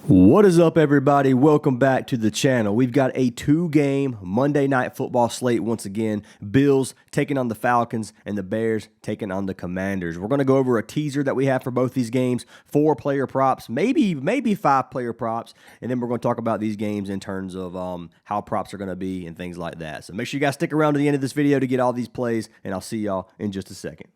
What is up, everybody? Welcome back to the channel. We've got a two-game Monday Night Football slate once again. Bills taking on the Falcons and the Bears taking on the Commanders. We're going to go over a teaser that we have for both these games, 4-player props, maybe 5-player props, and then we're going to talk about these games in terms of how props are going to be and things like that. So make sure you guys stick around to the end of this video to get all these plays, and I'll see y'all in just a second.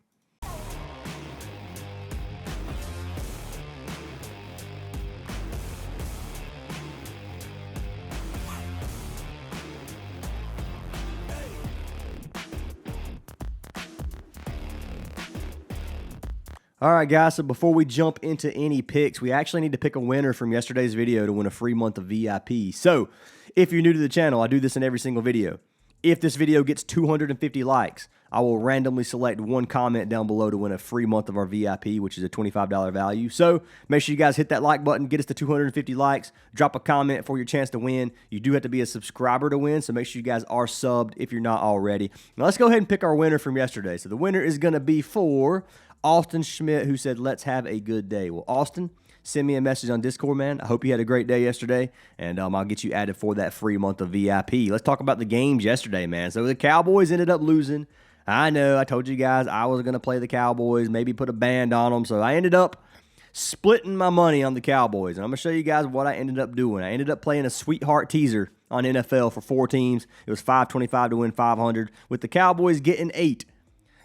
All right, guys, so before we jump into any picks, we actually need to pick a winner from yesterday's video to win a free month of VIP. So if you're new to the channel, I do this in every single video. If this video gets 250 likes, I will randomly select one comment down below to win a free month of our VIP, which is a $25 value. So make sure you guys hit that like button, get us to 250 likes, drop a comment for your chance to win. You do have to be a subscriber to win, so make sure you guys are subbed if you're not already. Now let's go ahead and pick our winner from yesterday. So the winner is going to be for Austin Schmidt, who said, let's have a good day. Well, Austin, send me a message on Discord, man. I hope you had a great day yesterday, and I'll get you added for that free month of VIP. Let's talk about the games yesterday, man. So the Cowboys ended up losing. I know, I told you guys I was going to play the Cowboys, maybe put a band on them, so I ended up splitting my money on the Cowboys, and I'm going to show you guys what I ended up doing. I ended up playing a sweetheart teaser on NFL for 4 teams. It was $525 to win 500, with the Cowboys getting 8.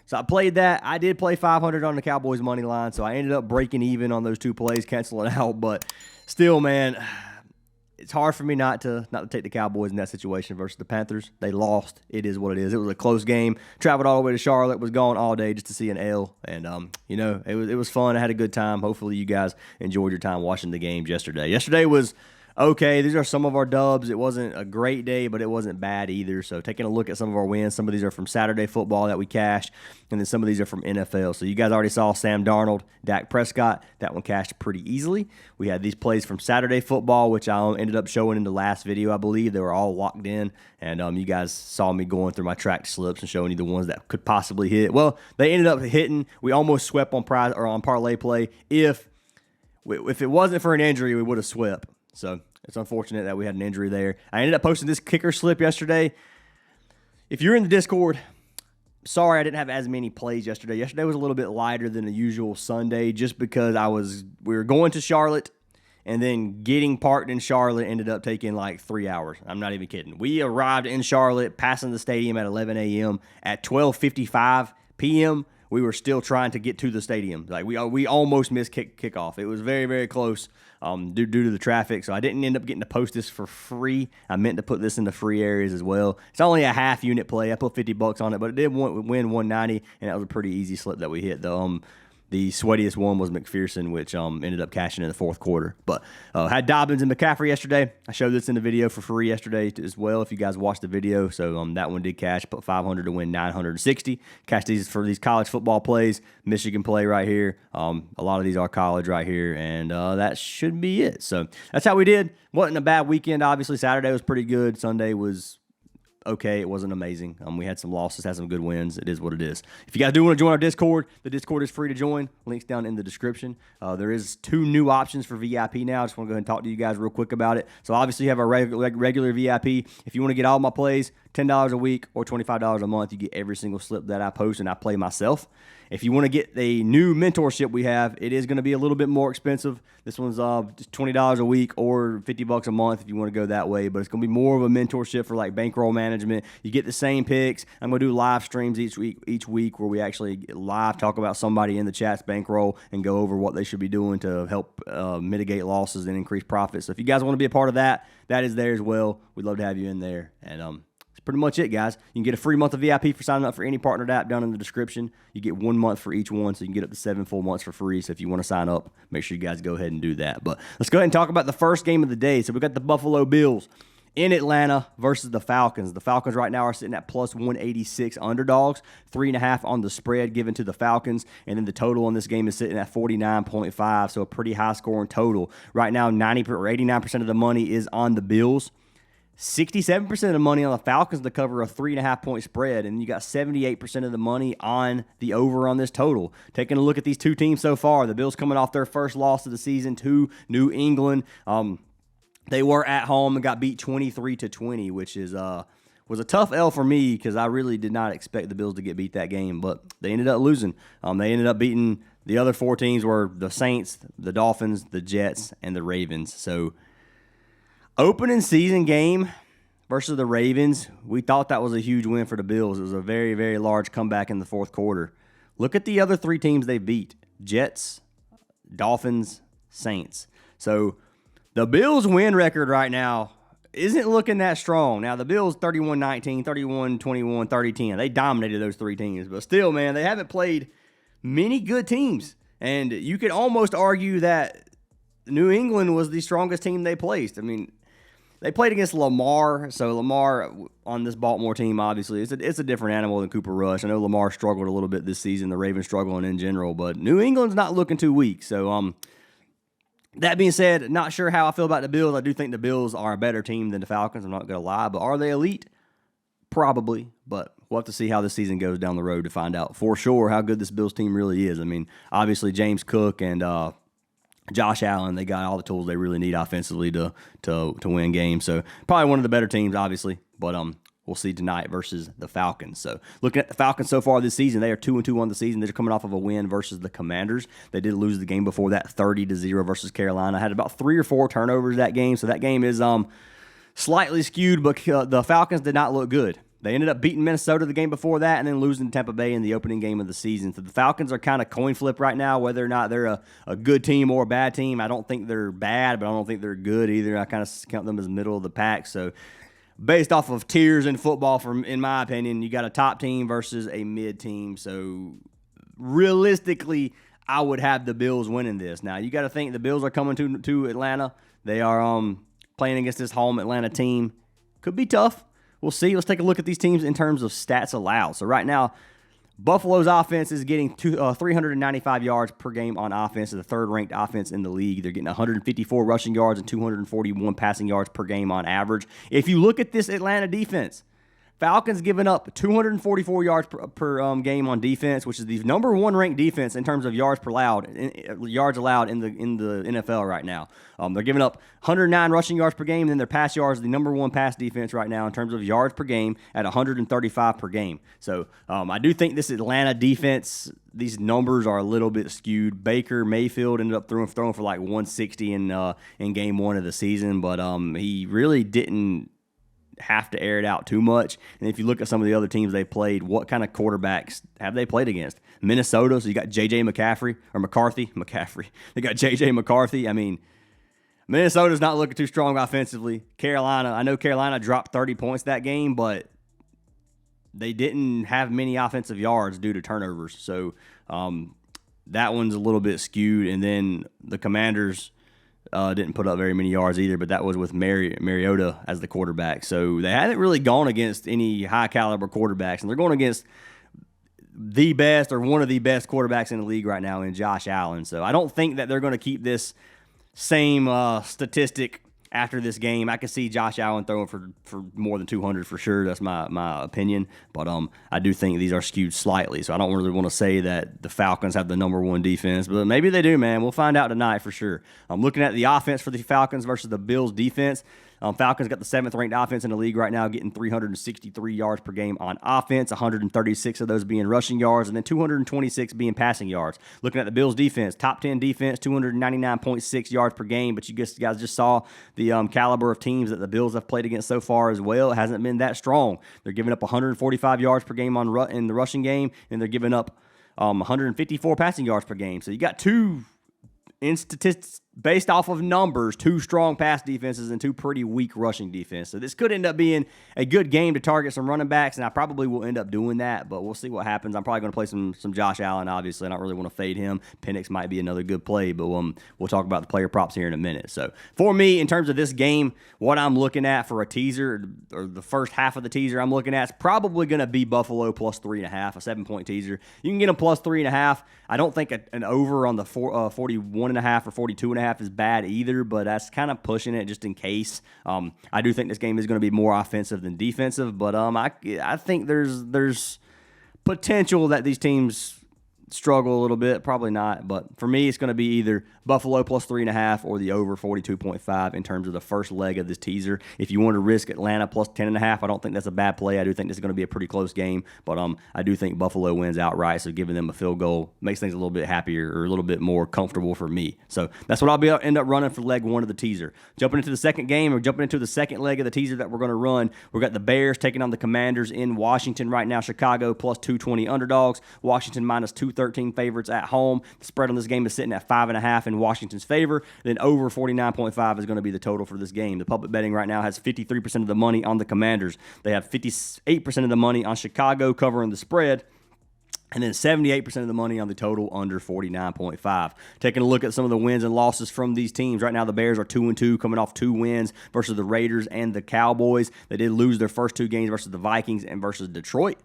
So I played that. I did play 500 on the Cowboys money line, so I ended up breaking even on those 2 plays, canceling out. But still, man, it's hard for me not to take the Cowboys in that situation versus the Panthers. They lost. It is what it is. It was a close game. Traveled all the way to Charlotte. Was gone all day just to see an L. And you know, it was fun. I had a good time. Hopefully, you guys enjoyed your time watching the games yesterday. Yesterday was okay. These are some of our dubs. It wasn't a great day, but it wasn't bad either. So taking a look at some of our wins, some of these are from Saturday football that we cashed, and then some of these are from NFL. So you guys already saw Sam Darnold, Dak Prescott. That one cashed pretty easily. We had these plays from Saturday football, which I ended up showing in the last video, I believe. They were all locked in, and you guys saw me going through my tracked slips and showing you the ones that could possibly hit. Well, they ended up hitting. We almost swept on parlay play. If it wasn't for an injury, we would have swept. So it's unfortunate that we had an injury there. I ended up posting this kicker slip yesterday. If you're in the Discord, sorry I didn't have as many plays yesterday. Yesterday was a little bit lighter than the usual Sunday just because we were going to Charlotte, and then getting parked in Charlotte ended up taking like 3 hours. I'm not even kidding. We arrived in Charlotte, passing the stadium at 11 a.m. At 12:55 p.m., we were still trying to get to the stadium. Like we almost missed kickoff. It was very, very close due to the traffic. So I didn't end up getting to post this for free. I meant to put this in the free areas as well. It's only a half unit play. I put $50 on it, but it did win 190, and that was a pretty easy slip that we hit. The sweatiest one was McPherson, which ended up cashing in the 4th quarter. But had Dobbins and McCaffrey yesterday. I showed this in the video for free yesterday as well, if you guys watched the video. So that one did cash. Put 500 to win 960. Cash these for these college football plays. Michigan play right here. A lot of these are college right here. And that should be it. So that's how we did. Wasn't a bad weekend, obviously. Saturday was pretty good. Sunday was okay. It wasn't amazing. We had some losses, had some good wins. It is what it is. If you guys do want to join our Discord, the Discord is free to join. Links down in the description. There is 2 new options for VIP now. I just want to go ahead and talk to you guys real quick about it. So obviously you have our regular VIP. If you want to get all my plays, $10 a week or $25 a month, you get every single slip that I post and I play myself. If you want to get a new mentorship we have, it is going to be a little bit more expensive. This one's just $20 a week or $50 a month if you want to go that way. But it's going to be more of a mentorship for like bankroll management. You get the same picks. I'm going to do live streams each week where we actually live talk about somebody in the chat's bankroll and go over what they should be doing to help mitigate losses and increase profits. So if you guys want to be a part of that, that is there as well. We'd love to have you in there. And pretty much it, guys. You can get a free month of VIP for signing up for any partnered app down in the description. You get 1 month for each one, so you can get up to 7 full months for free. So if you want to sign up, make sure you guys go ahead and do that. But let's go ahead and talk about the first game of the day. So we got the Buffalo Bills in Atlanta versus the Falcons. The Falcons right now are sitting at plus 186 underdogs, 3.5 on the spread given to the Falcons, and then the total on this game is sitting at 49.5, so a pretty high scoring total. Right now, 90 or 89% of the money is on the Bills. 67% of the money on the Falcons to cover a 3.5-point spread, and you got 78% of the money on the over on this total. Taking a look at these two teams so far, the Bills coming off their first loss of the season to New England. They were at home and got beat 23-20, which is was a tough L for me because I really did not expect the Bills to get beat that game, but they ended up losing. They ended up beating the other four teams were the Saints, the Dolphins, the Jets, and the Ravens. So opening season game versus the Ravens, we thought that was a huge win for the Bills. It was a very, very large comeback in the fourth quarter. Look at the other three teams they beat: Jets, Dolphins, Saints. So the Bills' win record right now isn't looking that strong. Now, the Bills 31-19, 31-21, 30-10. They dominated those three teams. But still, man, they haven't played many good teams. And you could almost argue that New England was the strongest team they placed. I mean, they played against Lamar. So Lamar on this Baltimore team, obviously, it's a different animal than Cooper Rush. I know Lamar struggled a little bit this season. The Ravens struggling in general. But New England's not looking too weak. So, that being said, not sure how I feel about the Bills. I do think the Bills are a better team than the Falcons. I'm not going to lie. But are they elite? Probably. But we'll have to see how this season goes down the road to find out for sure how good this Bills team really is. I mean, obviously James Cook and Josh Allen, they got all the tools they really need offensively to win games. So probably one of the better teams, obviously. But we'll see tonight versus the Falcons. So looking at the Falcons so far this season, they are 2-2 on the season. They're coming off of a win versus the Commanders. They did lose the game before that, 30-0 versus Carolina. Had about 3 or 4 turnovers that game. So that game is slightly skewed, but the Falcons did not look good. They ended up beating Minnesota the game before that and then losing to Tampa Bay in the opening game of the season. So the Falcons are kind of coin flip right now, whether or not they're a good team or a bad team. I don't think they're bad, but I don't think they're good either. I kind of count them as middle of the pack. So based off of tiers in football, in my opinion, you got a top team versus a mid team. So realistically, I would have the Bills winning this. Now, you got to think the Bills are coming to Atlanta. They are playing against this home Atlanta team. Could be tough. We'll see. Let's take a look at these teams in terms of stats allowed. So right now, Buffalo's offense is getting 395 yards per game on offense. It's the third-ranked offense in the league. They're getting 154 rushing yards and 241 passing yards per game on average. If you look at this Atlanta defense, Falcons giving up 244 yards per game on defense, which is the number one ranked defense in terms of yards allowed in the NFL right now. They're giving up 109 rushing yards per game, and then their pass yards, the number one pass defense right now in terms of yards per game at 135 per game. So I do think this Atlanta defense, these numbers are a little bit skewed. Baker Mayfield ended up throwing for like 160 in game one of the season, but he really didn't have to air it out too much. And if you look at some of the other teams they played, what kind of quarterbacks have they played against? Minnesota, so you got J.J. McCaffrey. They got J.J. McCarthy. I mean, Minnesota's not looking too strong offensively. Carolina, I know Carolina dropped 30 points that game, but they didn't have many offensive yards due to turnovers. So that one's a little bit skewed. And then the Commanders didn't put up very many yards either, but that was with Mariota as the quarterback. So they haven't really gone against any high-caliber quarterbacks, and they're going against the best or one of the best quarterbacks in the league right now in Josh Allen. So I don't think that they're going to keep this same statistic after this game. I could see Josh Allen throwing for more than 200 for sure. That's my opinion. But I do think these are skewed slightly. So I don't really want to say that the Falcons have the number one defense, but maybe they do, man. We'll find out tonight for sure. I'm looking at the offense for the Falcons versus the Bills defense. Falcons got the 7th-ranked offense in the league right now, getting 363 yards per game on offense, 136 of those being rushing yards, and then 226 being passing yards. Looking at the Bills' defense, top 10 defense, 299.6 yards per game, but you guys just saw the caliber of teams that the Bills have played against so far as well. It hasn't been that strong. They're giving up 145 yards per game in the rushing game, and they're giving up 154 passing yards per game. So you got two, in statistics, based off of numbers, two strong pass defenses and two pretty weak rushing defense. So this could end up being a good game to target some running backs, and I probably will end up doing that, but we'll see what happens. I'm probably going to play some Josh Allen, obviously. I don't really want to fade him. Penix might be another good play, but we'll talk about the player props here in a minute. So for me, in terms of this game, what I'm looking at for a teaser, or the first half of the teaser I'm looking at, is probably going to be Buffalo plus 3.5, a 7-point teaser. You can get them plus 3.5. I don't think an over on the 41.5 or 42.5 42.5 is bad either, but that's kind of pushing it just in case. I do think this game is going to be more offensive than defensive, but I think there's potential that these teams struggle a little bit. Probably not, but for me, it's going to be either Buffalo plus 3.5 or the over 42.5 in terms of the first leg of this teaser. If you want to risk Atlanta plus 10.5, I don't think that's a bad play. I do think this is going to be a pretty close game, but I do think Buffalo wins outright, so giving them a field goal makes things a little bit happier or a little bit more comfortable for me. So that's what I'll end up running for leg one of the teaser. Jumping into the second game, or jumping into the second leg of the teaser that we're going to run, we've got the Bears taking on the Commanders in Washington right now. Chicago plus 220 underdogs. Washington minus 213 favorites at home. The spread on this game is sitting at 5.5 in Washington's favor. Then over 49.5 is going to be the total for this game. The public betting right now has 53% of the money on the Commanders. They have 58% of the money on Chicago covering the spread, and then 78% of the money on the total under 49.5. Taking a look at some of the wins and losses from these teams. Right now, the Bears are 2-2, coming off 2 wins versus the Raiders and the Cowboys. They did lose their first 2 games versus the Vikings and versus Detroit.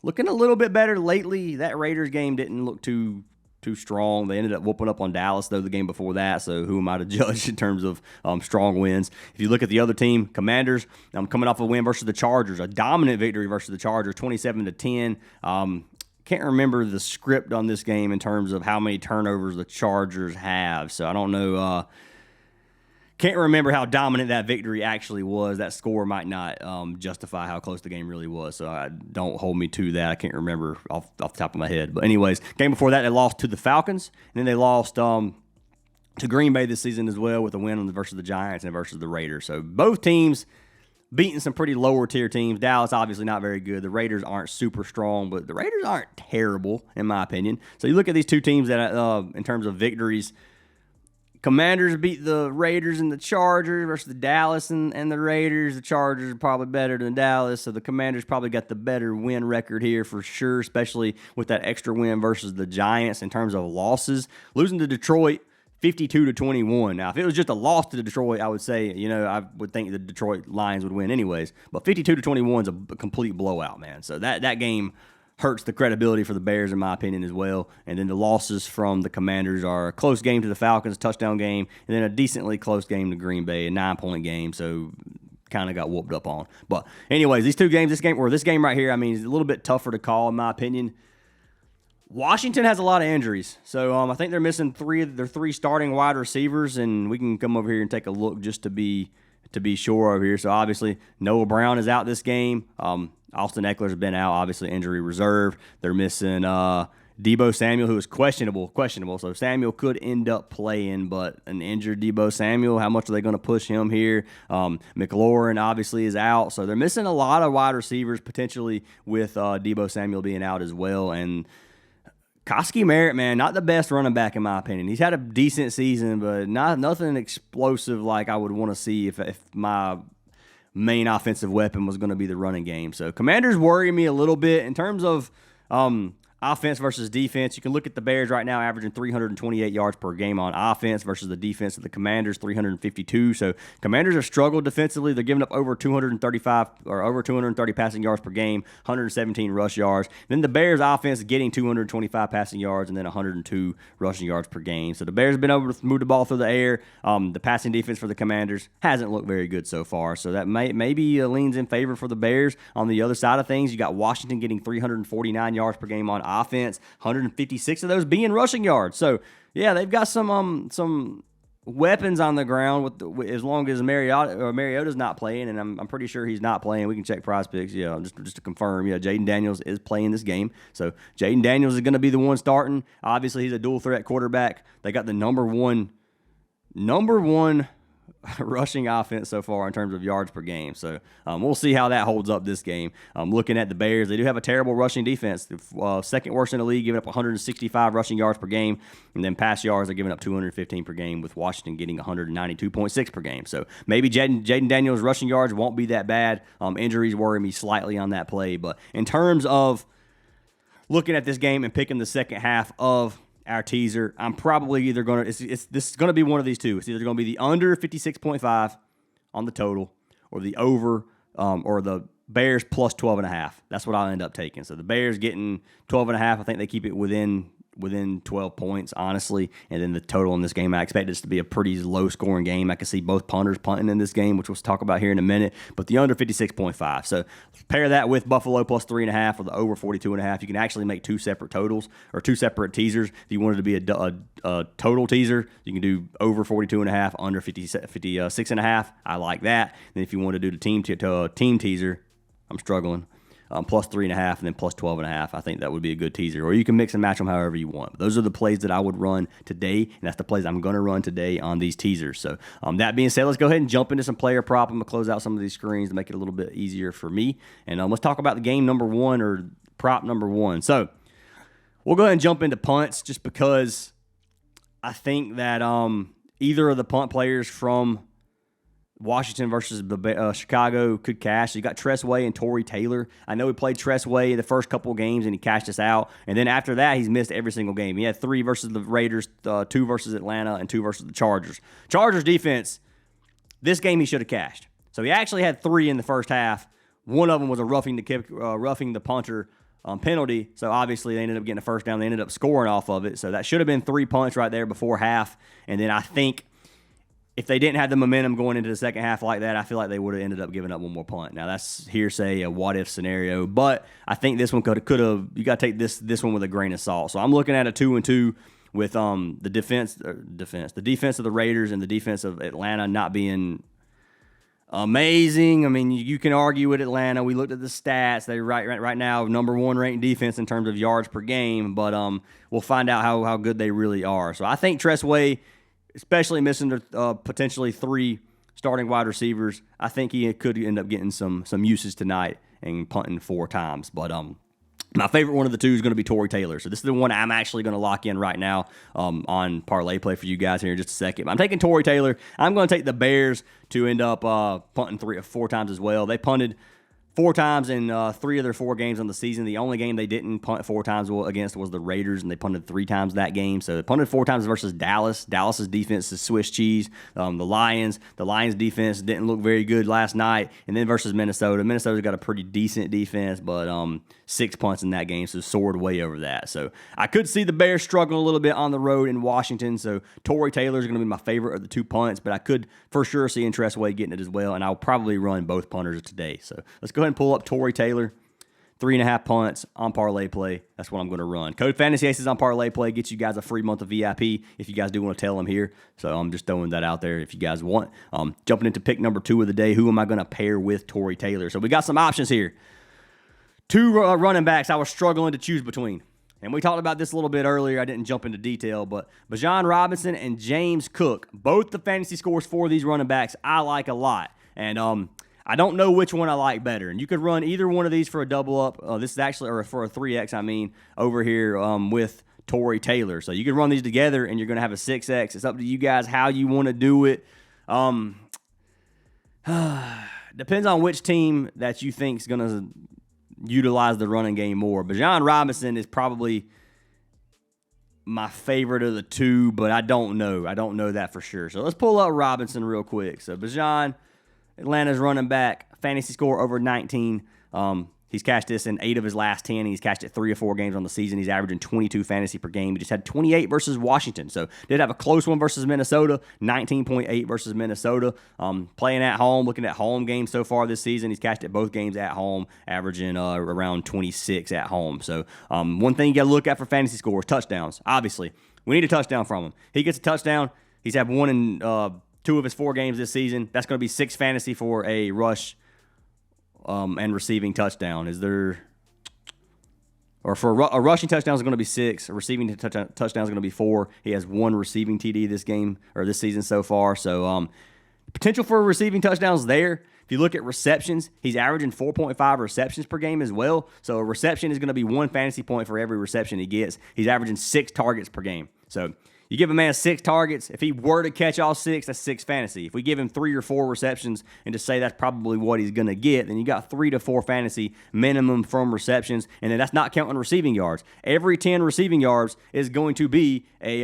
Looking a little bit better lately. That Raiders game didn't look too strong. They ended up whooping up on Dallas, though, the game before that, so who am I to judge in terms of strong wins? If you look at the other team, Commanders, coming off a win versus the Chargers, a dominant victory versus the Chargers, 27-10. Can't remember the script on this game in terms of how many turnovers the Chargers have, so I don't know. Can't remember how dominant that victory actually was. That score might not justify how close the game really was, so don't hold me to that. I can't remember off the top of my head. But anyways, game before that, they lost to the Falcons, and then they lost to Green Bay this season as well with a win versus the Giants and versus the Raiders. So both teams beating some pretty lower-tier teams. Dallas, obviously not very good. The Raiders aren't super strong, but the Raiders aren't terrible, in my opinion. So you look at these two teams that in terms of victories, Commanders beat the Raiders and the Chargers versus the Dallas and the Raiders. The Chargers are probably better than Dallas, so the Commanders probably got the better win record here for sure, especially with that extra win versus the Giants in terms of losses. Losing to Detroit 52-21. Now, if it was just a loss to Detroit, I would say, I would think the Detroit Lions would win anyways. But 52-21 is a complete blowout, man. So that game hurts the credibility for the Bears, in my opinion, as well. And then the losses from the Commanders are a close game to the Falcons, a touchdown game, and then a decently close game to Green Bay, a 9-point game. So kind of got whooped up on. But anyways, these two games, this game right here, I mean, is a little bit tougher to call, in my opinion. Washington has a lot of injuries, so I think they're missing 3 of their 3 starting wide receivers, and we can come over here and take a look just to be sure over here. So obviously Noah Brown is out this game. Austin Eckler's been out, obviously injury reserve. They're missing Deebo Samuel, who is questionable. So Samuel could end up playing, but an injured Deebo Samuel, how much are they going to push him here? McLaurin obviously is out, so they're missing a lot of wide receivers potentially with Deebo Samuel being out as well. And Koski Merritt, man, not the best running back in my opinion. He's had a decent season, but nothing explosive like I would want to see if my main offensive weapon was going to be the running game. So Commanders worry me a little bit in terms of offense versus defense. You can look at the Bears right now averaging 328 yards per game on offense versus the defense of the Commanders, 352. So Commanders have struggled defensively. They're giving up over 230 passing yards per game, 117 rush yards. Then the Bears offense is getting 225 passing yards and then 102 rushing yards per game. So the Bears have been able to move the ball through the air. The passing defense for the Commanders hasn't looked very good so far. So that maybe leans in favor for the Bears. On the other side of things, you got Washington getting 349 yards per game on offense, 156 of those being rushing yards. So yeah, they've got some weapons on the ground as long as Mariota's not playing, and I'm pretty sure he's not playing. We can check Prizepicks, just to confirm. Jaden Daniels is playing this game, so Jaden Daniels is going to be the one starting. Obviously, he's a dual threat quarterback. They got the number one rushing offense so far in terms of yards per game. So we'll see how that holds up this game. Looking at the Bears, they do have a terrible rushing defense. Second worst in the league, giving up 165 rushing yards per game. And then pass yards, they're giving up 215 per game, with Washington getting 192.6 per game. So maybe Jaden Daniels' rushing yards won't be that bad. Injuries worry me slightly on that play. But in terms of looking at this game and picking the second half of our teaser, I'm probably either going to, this is going to be one of these two. It's either going to be the under 56.5 on the total, or the over, or the Bears plus 12.5. That's what I'll end up taking. So the Bears getting 12.5. I think they keep it within within 12 points, honestly. And then the total in this game, I expect this to be a pretty low-scoring game. I can see both punters punting in this game, which we'll talk about here in a minute. But the under 56.5. So pair that with Buffalo plus 3.5 or the over 42.5. You can actually make two separate totals or two separate teasers. If you wanted to be a total teaser, you can do over 42.5, under 56.5. I like that. Then if you want to do the team teaser, I'm struggling. Plus 3.5 and then plus 12.5. I think that would be a good teaser. Or you can mix and match them however you want. But those are the plays that I would run today, and that's the plays I'm going to run today on these teasers. So that being said, let's go ahead and jump into some player prop. I'm going to close out some of these screens to make it a little bit easier for me. And let's talk about the game number one or prop number one. So we'll go ahead and jump into punts just because I think that either of the punt players from Washington versus Chicago could cash. You got Tressway and Tory Taylor. I know he played Tressway in the first couple of games and he cashed us out. And then after that, he's missed every single game. He had 3 versus the Raiders, 2 versus Atlanta, and 2 versus the Chargers. Chargers defense, this game he should have cashed. So he actually had 3 in the first half. One of them was a roughing the punter penalty. So obviously they ended up getting a first down. They ended up scoring off of it. So that should have been 3 punts right there before half. And then I think if they didn't have the momentum going into the second half like that, I feel like they would have ended up giving up one more punt. Now, that's hearsay, a what-if scenario, but I think this one could have – you got to take this one with a grain of salt. So I'm looking at a 2-2 with the defense of the Raiders and the defense of Atlanta not being amazing. I mean, you can argue with Atlanta. We looked at the stats. They're right now number 1 ranked defense in terms of yards per game, but we'll find out how good they really are. So I think Tressway – especially missing potentially 3 starting wide receivers, I think he could end up getting some uses tonight and punting 4 times. But my favorite one of the two is going to be Tory Taylor. So this is the one I'm actually going to lock in right now on parlay play for you guys here in just a second. I'm taking Tory Taylor. I'm going to take the Bears to end up punting 3 or 4 times as well. They punted 4 times in 3 of their 4 games on the season. The only game they didn't punt 4 times against was the Raiders, and they punted 3 times that game. So they punted 4 times versus Dallas. Dallas's defense is Swiss cheese. The Lions defense didn't look very good last night. And then versus Minnesota. Minnesota's got a pretty decent defense, but 6 punts in that game, so soared way over that. So I could see the Bears struggling a little bit on the road in Washington. So Tory Taylor is going to be my favorite of the 2 punts, but I could for sure see Tressway getting it as well, and I'll probably run both punters today. So let's go ahead and pull up Tory Taylor, 3.5 punts on parlay play. That's what I'm going to run. Code Fantasy Aces on parlay play gets you guys a free month of VIP if you guys do want to tell them here. So I'm just throwing that out there if you guys want. Jumping into pick number 2 of the day, who am I going to pair with Tory Taylor? So we got some options here. 2 running backs I was struggling to choose between. And we talked about this a little bit earlier. I didn't jump into detail, but Bijan Robinson and James Cook, both the fantasy scores for these running backs I like a lot. And I don't know which one I like better. And you could run either one of these for a double up. This is actually, or for a 3X, over here with Tory Taylor. So you can run these together and you're going to have a 6X. It's up to you guys how you want to do it. Depends on which team that you think is going to utilize the running game more. Bijan Robinson is probably my favorite of the 2, but I don't know. I don't know that for sure. So let's pull up Robinson real quick. So Bijan, Atlanta's running back, fantasy score over 19. He's cashed this in 8 of his last 10. He's cashed it 3 or 4 games on the season. He's averaging 22 fantasy per game. He just had 28 versus Washington. So did have a close one versus Minnesota, 19.8 versus Minnesota. Playing at home, looking at home games so far this season. He's cashed it both games at home, averaging around 26 at home. So one thing you got to look at for fantasy scores, touchdowns. Obviously, we need a touchdown from him. He gets a touchdown. He's had 1 in 2 of his 4 games this season. That's going to be 6 fantasy for a rush and receiving touchdown. Is there, or for a rushing touchdown is going to be 6. A receiving touchdown is going to be 4. He has 1 receiving TD this game or this season so far. So potential for receiving touchdowns there. If you look at receptions, he's averaging 4.5 receptions per game as well. So a reception is going to be 1 fantasy point for every reception he gets. He's averaging 6 targets per game. So you give a man 6 targets. If he were to catch all 6, that's 6 fantasy. If we give him 3 or 4 receptions and just say that's probably what he's going to get, then you got 3 to 4 fantasy minimum from receptions, and then that's not counting receiving yards. Every 10 receiving yards is going to be a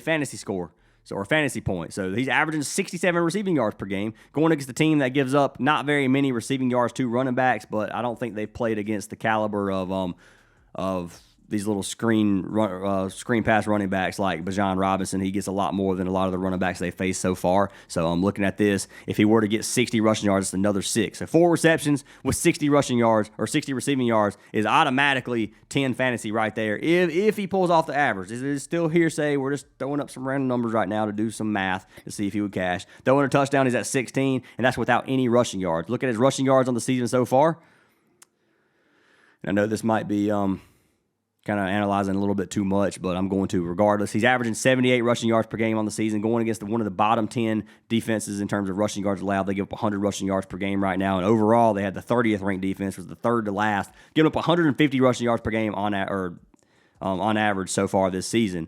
fantasy score. Or fantasy point. So he's averaging 67 receiving yards per game, going against a team that gives up not very many receiving yards to running backs, but I don't think they've played against the caliber of screen pass running backs like Bijan Robinson. He gets a lot more than a lot of the running backs they faced so far. So I'm looking at this. If he were to get 60 rushing yards, it's another 6. So 4 receptions with 60 rushing yards or 60 receiving yards is automatically 10 fantasy right there. If he pulls off the average, it is still hearsay. We're just throwing up some random numbers right now to do some math to see if he would cash. Throwing a touchdown, he's at 16, and that's without any rushing yards. Look at his rushing yards on the season so far. And I know this might be kind of analyzing a little bit too much, but I'm going to regardless. He's averaging 78 rushing yards per game on the season, going against one of the bottom 10 defenses in terms of rushing yards allowed. They give up 100 rushing yards per game right now, and overall they had the 30th ranked defense, was the third to last, giving up 150 rushing yards per game on average so far this season.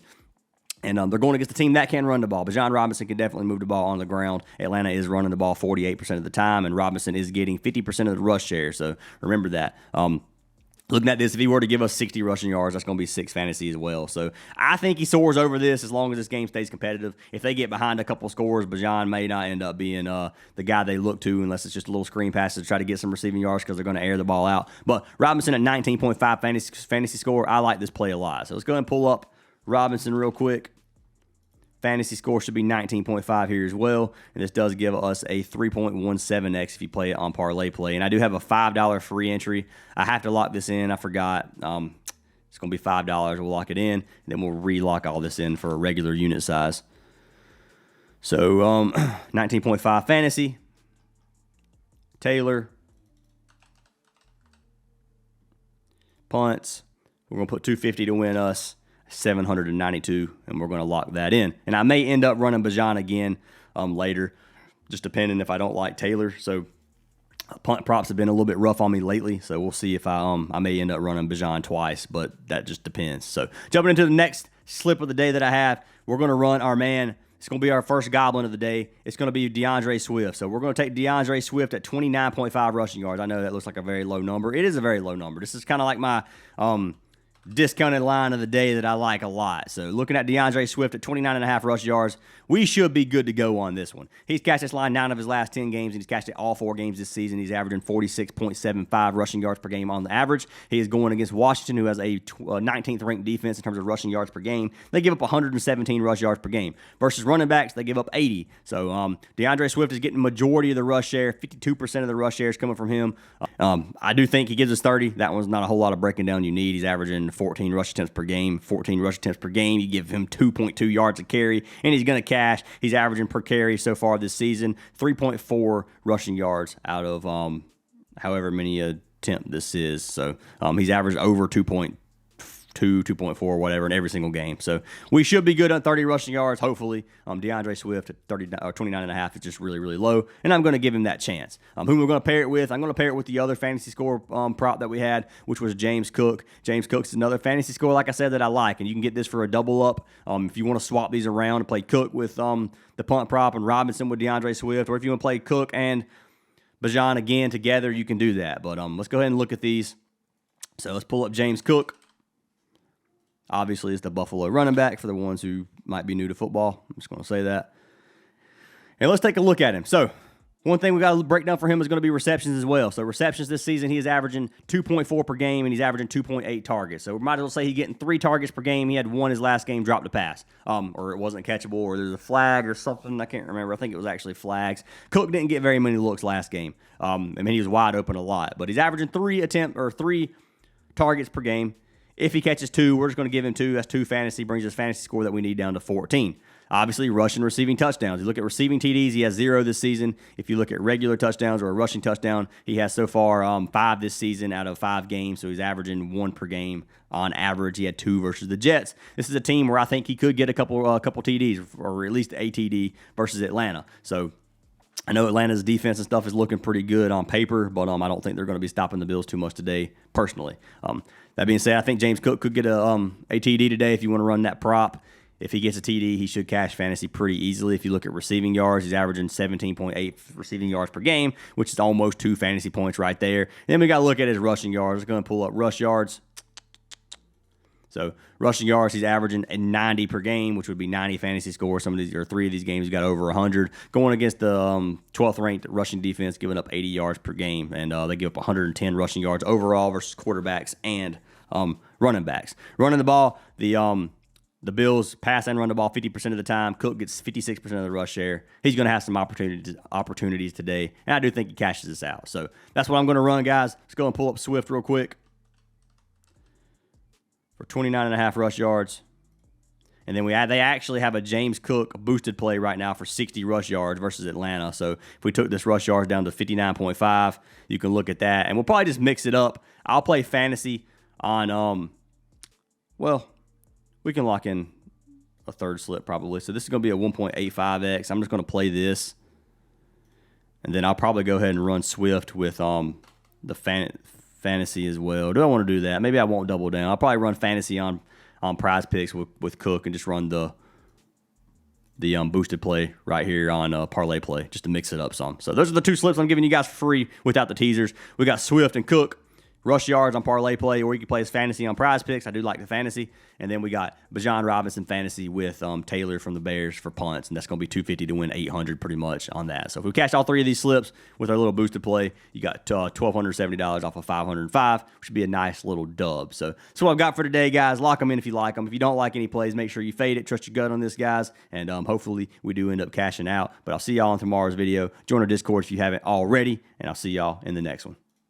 And they're going against a team that can run the ball. Bijan Robinson can definitely move the ball on the ground. Atlanta is running the ball 48% of the time, and Robinson is getting 50% of the rush share, so remember that. Looking at this, if he were to give us 60 rushing yards, that's going to be 6 fantasy as well. So I think he soars over this as long as this game stays competitive. If they get behind a couple scores, Bijan may not end up being the guy they look to unless it's just a little screen pass to try to get some receiving yards because they're going to air the ball out. But Robinson at 19.5 fantasy score, I like this play a lot. So let's go ahead and pull up Robinson real quick. Fantasy score should be 19.5 here as well. And this does give us a 3.17x if you play it on parlay play. And I do have a $5 free entry. I have to lock this in. I forgot. It's going to be $5. We'll lock it in. And then we'll relock all this in for a regular unit size. So 19.5 fantasy. Taylor. Punts. We're going to put 250 to win us. 792, and we're going to lock that in. And I may end up running Bijan again later, just depending if I don't like Taylor. So punt props have been a little bit rough on me lately, so we'll see if I may end up running Bijan twice, but that just depends. So jumping into the next slip of the day that I have, we're going to run our man. It's going to be our first goblin of the day. It's going to be DeAndre Swift. So we're going to take DeAndre Swift at 29.5 rushing yards. I know that looks like a very low number. It is a very low number. This is kind of like my discounted line of the day that I like a lot. So looking at DeAndre Swift at 29.5 rush yards, we should be good to go on this one. He's cashed this line 9 of his last 10 games, and he's cashed it all 4 games this season. He's averaging 46.75 rushing yards per game on the average. He is going against Washington, who has a 19th ranked defense in terms of rushing yards per game. They give up 117 rush yards per game. Versus running backs, they give up 80. So DeAndre Swift is getting the majority of the rush share. 52% of the rush share is coming from him. I do think he gives us 30. That one's not a whole lot of breaking down you need. He's averaging 14 rush attempts per game. 14 rush attempts per game. You give him 2.2 yards a carry, and he's going to cash. He's averaging per carry so far this season 3.4 rushing yards out of however many attempt this is. So he's averaged over 2.2, 2.4, whatever in every single game. So we should be good on 30 rushing yards, hopefully. DeAndre Swift at 29.5 is just really, really low, and I'm going to give him that chance. Who we're going to pair it with? I'm going to pair it with the other fantasy score prop that we had, which was James Cook. James Cook's another fantasy score, like I said, that I like, and you can get this for a double up. If you want to swap these around and play Cook with the punt prop and Robinson with DeAndre Swift, or if you want to play Cook and Bijan again together, you can do that. But let's go ahead and look at these. So let's pull up James Cook. Obviously, it's the Buffalo running back for the ones who might be new to football. I'm just going to say that. And let's take a look at him. So one thing we got to break down for him is going to be receptions as well. So receptions this season, he is averaging 2.4 per game, and he's averaging 2.8 targets. So we might as well say he's getting 3 targets per game. He had 1 his last game, dropped a pass, or it wasn't catchable, or there's a flag or something. I can't remember. I think it was actually flags. Cook didn't get very many looks last game. I mean, he was wide open a lot, but he's averaging 3 targets per game. If he catches 2, we're just going to give him 2. That's 2 fantasy, brings his fantasy score that we need down to 14. Obviously, rushing, receiving touchdowns. You look at receiving TDs, he has 0 this season. If you look at regular touchdowns or a rushing touchdown, he has so far 5 this season out of 5 games, so he's averaging 1 per game on average. He had 2 versus the Jets. This is a team where I think he could get a couple TDs, or at least a TD versus Atlanta. So I know Atlanta's defense and stuff is looking pretty good on paper, but I don't think they're going to be stopping the Bills too much today, personally. That being said, I think James Cook could get a TD today if you want to run that prop. If he gets a TD, he should cash fantasy pretty easily. If you look at receiving yards, he's averaging 17.8 receiving yards per game, which is almost 2 fantasy points right there. And then we got to look at his rushing yards. We're going to pull up rush yards. So rushing yards, he's averaging a 90 per game, which would be 90 fantasy scores. Some of these, or 3 of these games, he's got over 100. Going against the 12th ranked rushing defense, giving up 80 yards per game, and they give up 110 rushing yards overall versus quarterbacks and running backs. Running the ball, the Bills pass and run the ball 50% of the time. Cook gets 56% of the rush share. He's going to have some opportunities today, and I do think he cashes this out. So that's what I'm going to run, guys. Let's go and pull up Swift real quick for 29.5 rush yards. And then they actually have a James Cook boosted play right now for 60 rush yards versus Atlanta. So if we took this rush yards down to 59.5, you can look at that. And we'll probably just mix it up. I'll play fantasy on, well, we can lock in a third slip probably. So this is going to be a 1.85x. I'm just going to play this. And then I'll probably go ahead and run Swift with the fantasy as well. Do I want to do that? Maybe I won't double down. I'll probably run fantasy on Prizepicks with Cook and just run the boosted play right here on parlay play just to mix it up some. So those are the two slips I'm giving you guys for free without the teasers. We got Swift and Cook. Rush yards on parlay play, or you can play as fantasy on Prizepicks. I do like the fantasy. And then we got Bijan Robinson fantasy with Taylor from the Bears for punts, and that's going to be $250 to win $800 pretty much on that. So if we cash all three of these slips with our little boosted play, you got $1,270 off of $505, which would be a nice little dub. So that's what I've got for today, guys. Lock them in if you like them. If you don't like any plays, make sure you fade it. Trust your gut on this, guys, and hopefully we do end up cashing out. But I'll see y'all in tomorrow's video. Join our Discord if you haven't already, and I'll see y'all in the next one.